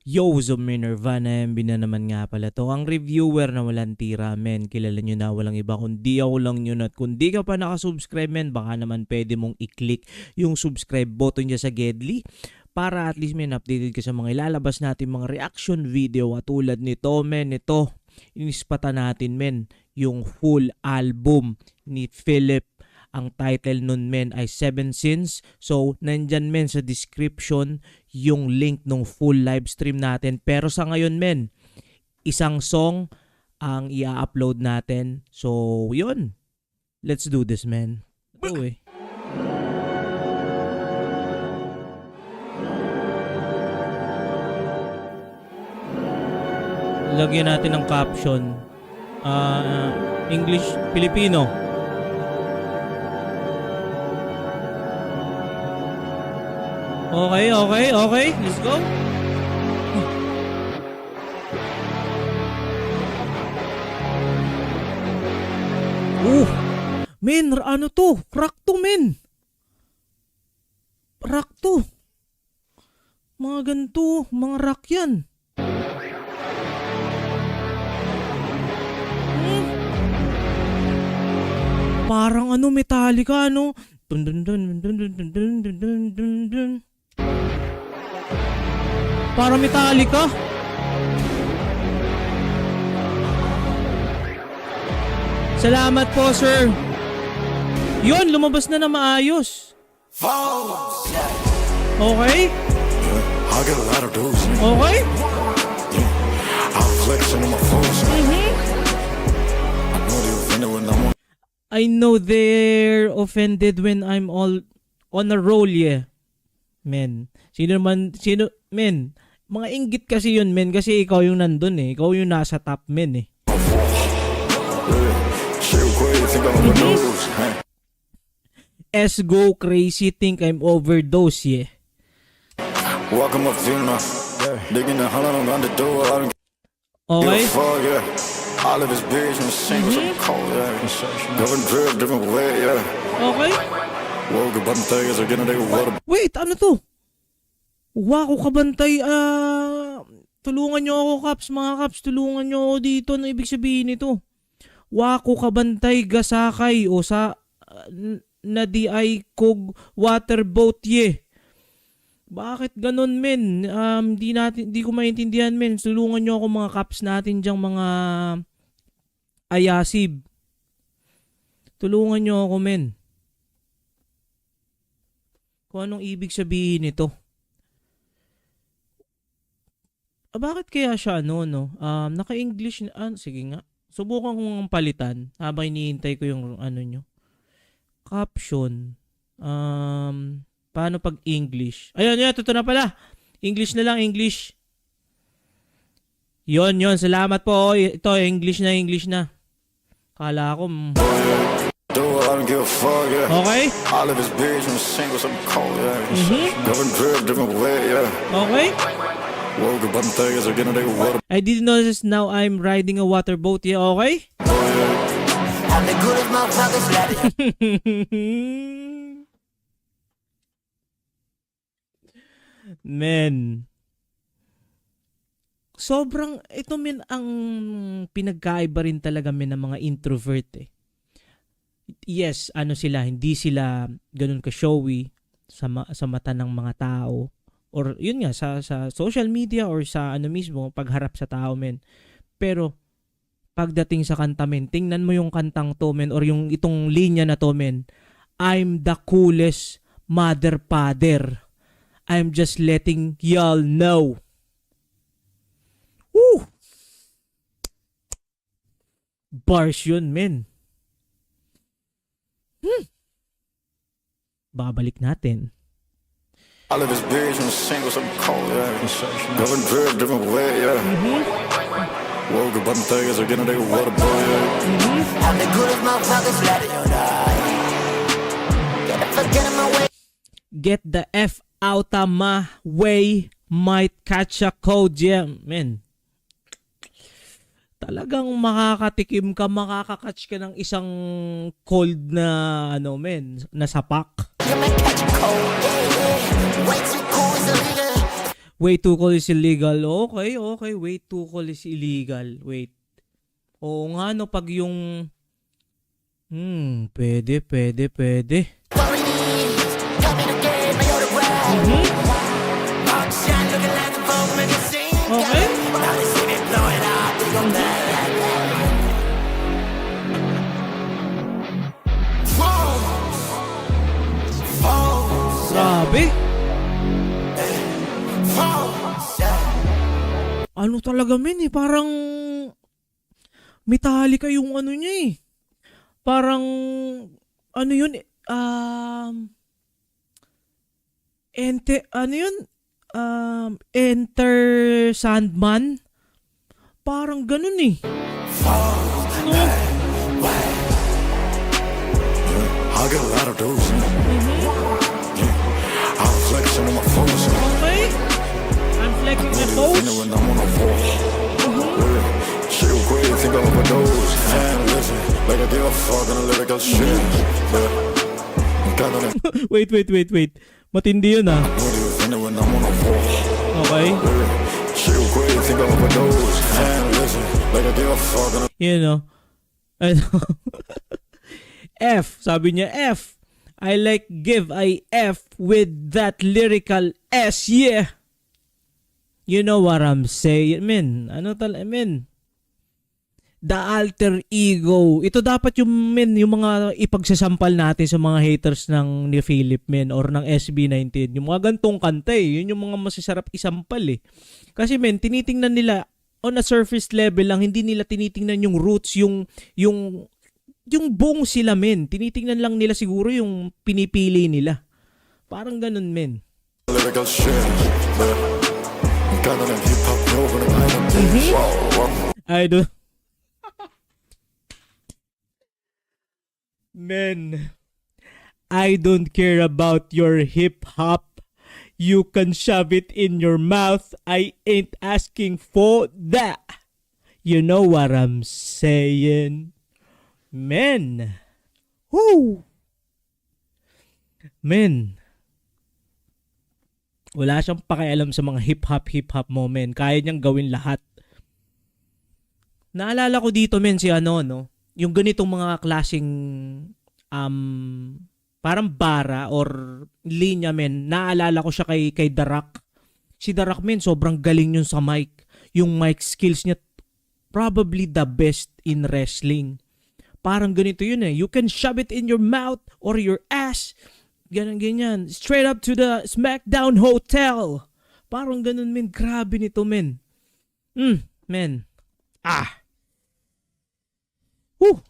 Yo, Zoom Nirvana, MB na naman nga pala to. Ang reviewer na walang tira, men. Kilala nyo na, walang iba kundi ako lang yun. At kung di ka pa nakasubscribe, men, baka naman pwede mong i-click yung subscribe button dyan sa Gedli para at least, men, updated ka sa mga ilalabas natin mga reaction video. At tulad nito, men, ito, inispata natin, men, yung full album ni Philip. Ang title nun, men, ay 7 Sins. So, nandyan, men, sa description yung link ng full live stream natin. Pero sa ngayon, men, isang song ang i-upload natin. So, yun. Let's do this, men. Ito eh. Lagyan natin ng caption. English, Filipino. Okay. Let's go. Men, ano to? Rock to, men. Rock to. Mga ganito, mga rock yan. Parang ano, Metallica, ano? Dun dun dun dun dun dun dun dun dun dun dun. Para Metallica. Salamat po, sir. Yun, lumabas na maayos. Okay? Okay? I know they're offended when I'm all on a roll, yeah. Men. Men. Mga inggit kasi yun, men. Kasi ikaw yung nandun eh. Ikaw yung nasa top, men eh. S go crazy, think I'm overdose, yeah. Okay. All of his beers and sing some cold, yeah. Different drip, different way, yeah. Okay. Woke up bantay as again they water. Wait, ano to? Wako kabantay, tulungan nyo ako, Kaps, mga Kaps, tulungan nyo ako dito. Ano ibig sabihin nito? Wako kabantay gasakay o sa na di ay kog waterboat ye. Bakit ganun, men? Di ko maintindihan, men. Tulungan nyo ako mga Kaps natin dyang mga ayasib. Tulungan nyo ako, men. Kung anong ibig sabihin nito. Bakit kaya siya no? Naka-English na, sige nga. Subukan kong palitan habang iniintay ko yung ano nyo. Caption. Paano pag English? Ayun, ito na pala. English na lang, English. Yon, salamat po. Ito, English na. Kala ko. Okay? All of his beers and sing some cold, yeah. Different drip, different way, yeah. Okay? Woke up bantay as again they water. I didn't notice now I'm riding a waterboat. Yeah, okay? I'm the good of my pockets, Men. Sobrang, ito men ang pinagkaiba rin talaga men ng mga introvert eh. Yes, ano sila, hindi sila ganun ka-showy sa mata ng mga tao. Or yun nga, sa social media or sa ano mismo, pagharap sa tao men. Pero, pagdating sa kanta men, tingnan mo yung kantang to men, or yung itong linya na to men, I'm the coolest mother father. I'm just letting y'all know. Woo! Bars yun, men. Babalik natin. All of his beers and sing some cold, yeah. Different drip, different way, yeah. Woke up bantay as again they water boy, yeah. I'm the good of my pockets, Get the F out of my way, might catch a cold, yeah. Men, talagang makakatikim ka, makakakatch ka ng isang cold na, ano men, na sapak. Way too cool is illegal. Okay, okay. Way too cool is illegal. Wait. Oo nga, no, pag yung... pwede. Okay. Grabe. Ano talaga men eh, parang Metallica yung ano niya eh. Parang ano yun Enter Sandman. Parang ganun eh. No? I get a lot of those. I'm flexing on my phone. Okay. I'm flexing my pose. When I'm on a phone. Shit great, think I'm overdose. And listen, like I give a fuck on a lyrical shit. Wait. Matindi yun ah. What do you think when I'm on a phone? Okay. Shit great, think I'm overdose. And listen, like I give a fuck on a... You know. F. Sabi niya F. I like give I F with that lyrical S. Yeah. You know what I'm saying, men. Men. The alter ego. Ito dapat yung mga ipagsasampal natin sa mga haters ng ni Philip, men, or ng SB19. Yung mga gantong kanta eh. Yun yung mga masasarap isampal eh. Kasi men, tinitingnan nila on a surface level lang, hindi nila tinitingnan yung roots, yung buong sila, men. Tinitingnan lang nila siguro yung pinipili nila. Parang ganun, men. Lyrical shit. Got on them hip-hop over the I don't... Men, I don't care about your hip-hop. You can shove it in your mouth. I ain't asking for that. You know what I'm saying? Men. Woo! Men. Wala siyang pakialam sa mga hip-hop moment. Kaya niyang gawin lahat. Naalala ko dito, men, si no? Yung ganitong mga klaseng parang bara or linya, men. Naalala ko siya kay The Rock. Si The Rock, men, sobrang galing yun sa mic. Yung mic skills niya, probably the best in wrestling. Parang ganito yun eh. You can shove it in your mouth or your ass. Ganyan. Straight up to the SmackDown Hotel. Parang ganun, men. Grabe nito, men. Men. Woo.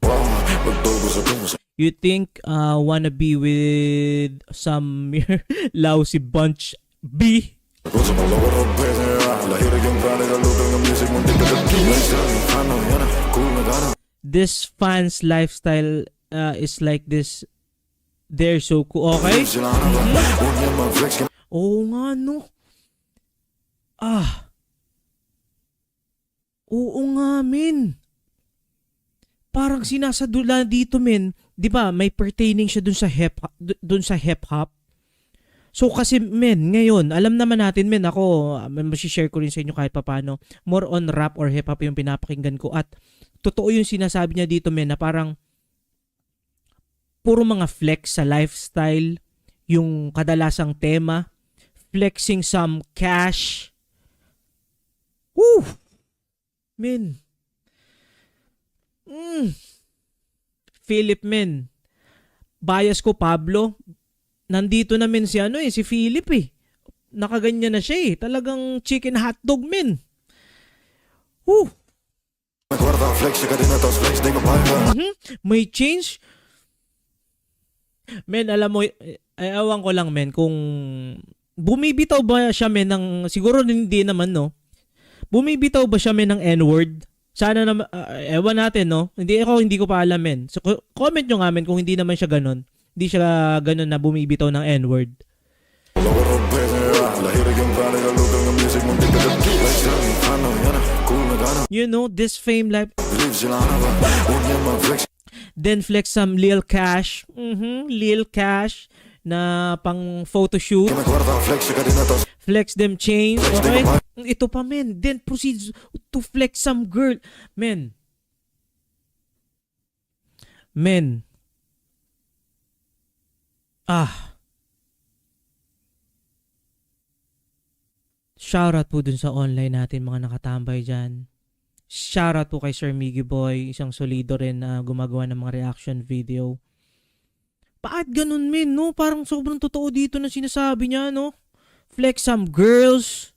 You think wanna be with some lousy bunch B? This fan's lifestyle is like this. They're so cool. Okay? Oo nga, no? Oo nga, men. Parang sinasadula dito, men. 'Di ba? May pertaining siya dun sa hip hop. So kasi, men, ngayon, alam naman natin, men, ako, share ko rin sa inyo kahit papaano, more on rap or hip hop yung pinapakinggan ko, at totoo yung sinasabi niya dito, men, na parang puro mga flex sa lifestyle, yung kadalasang tema, flexing some cash. Woo! Men. Philip, men. Bias ko, Pablo. Nandito na, men, si Philip eh. Nakaganyan na siya eh. Talagang chicken hotdog, men. Woo! May change. Men, alam mo, awan ko lang, men, kung bumibitaw ba siya, men, ng, siguro hindi naman, no? Bumibitaw ba siya, men, ng N-word? Sana naman, ewan natin, no? Hindi ko pa alam, men. So, comment nyo nga, men, kung hindi naman siya ganun. Hindi siya ganun na bumibitaw ng N-word. You know, this fame life. Then flex some Lil Cash. Lil Cash. na pang photoshoot. Que me guarda flex ka din na to. Flex them chains, okay? Ito pa, men. Then proceeds to flex some girl. Men. Shoutout po dun sa online natin, mga nakatambay dyan. Shoutout po kay Sir Miggy Boy, isang solido rin na gumagawa ng mga reaction video. Bakit ganun, men, no? Parang sobrang totoo dito na sinasabi niya, no? Flex some girls.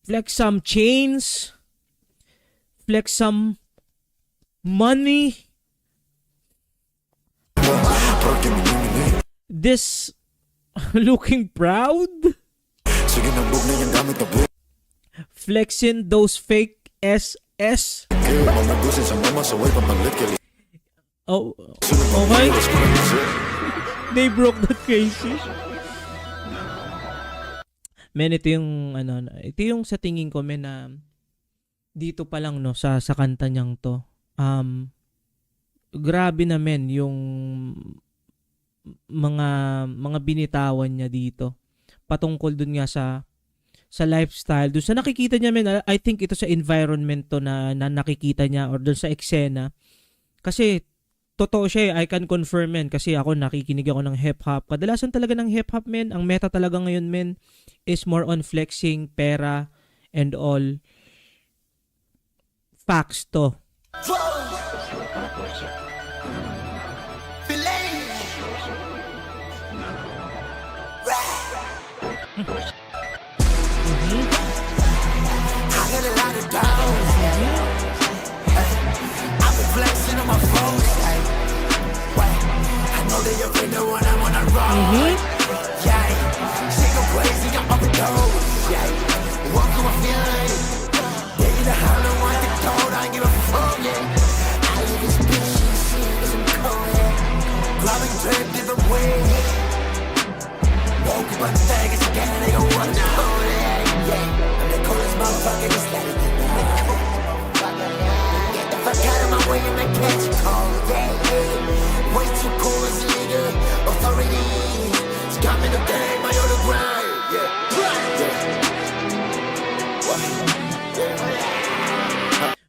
Flex some chains. Flex some money. This looking proud. Sige na bug na yung gamit na bug. Flexing those fake SS. Kaya mamagusin sa mama sa way pamalit kaya. Oh, okay. They broke that crazy. Men, ito yung ito yung sa tingin ko, men, na dito pa lang, no, sa kanta niyang to. Grabe na, men, yung mga binitawan niya dito patungkol dun nga sa lifestyle, dun sa nakikita niya, men. I think ito sa environment to na nakikita niya, or dun sa eksena, kasi totoo siya, I can confirm, men, kasi ako nakikinig ako ng hip-hop. Kadalasan talaga ng hip-hop, men, ang meta talaga ngayon, men, is more on flexing, pera, and all. Facts to.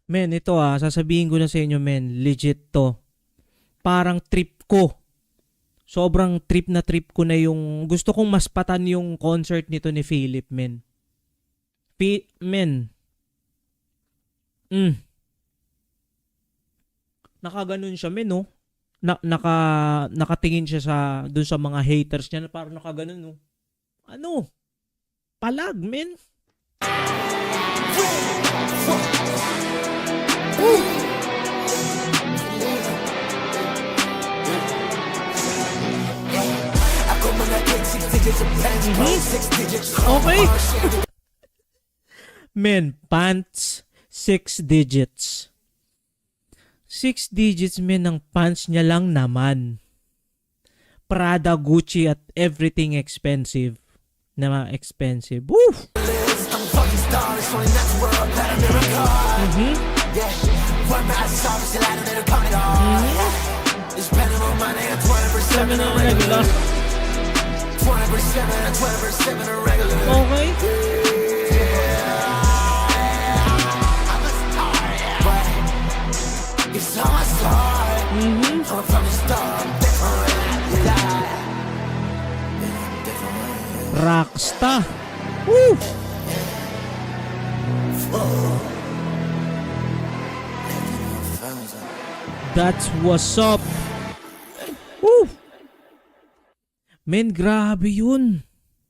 Men, ito sasabihin ko na sa inyo, men, legit to. Parang trip ko. Sobrang trip na trip ko na yung gusto kong maspatan yung concert nito ni Philip, men. Men. Nakaganon siya, men, no? Nakatingin siya dun sa mga haters niya, na parang nakaganon, no? Ano? Palag, men. Okay. Men, pants 6 digits. 6 digits, men, ng pants niya lang naman. Prada, Gucci, at everything expensive. Na expensive. Woo! Okay. Rockstar. Woo! That's what's up. Woo! Men, grabe yun.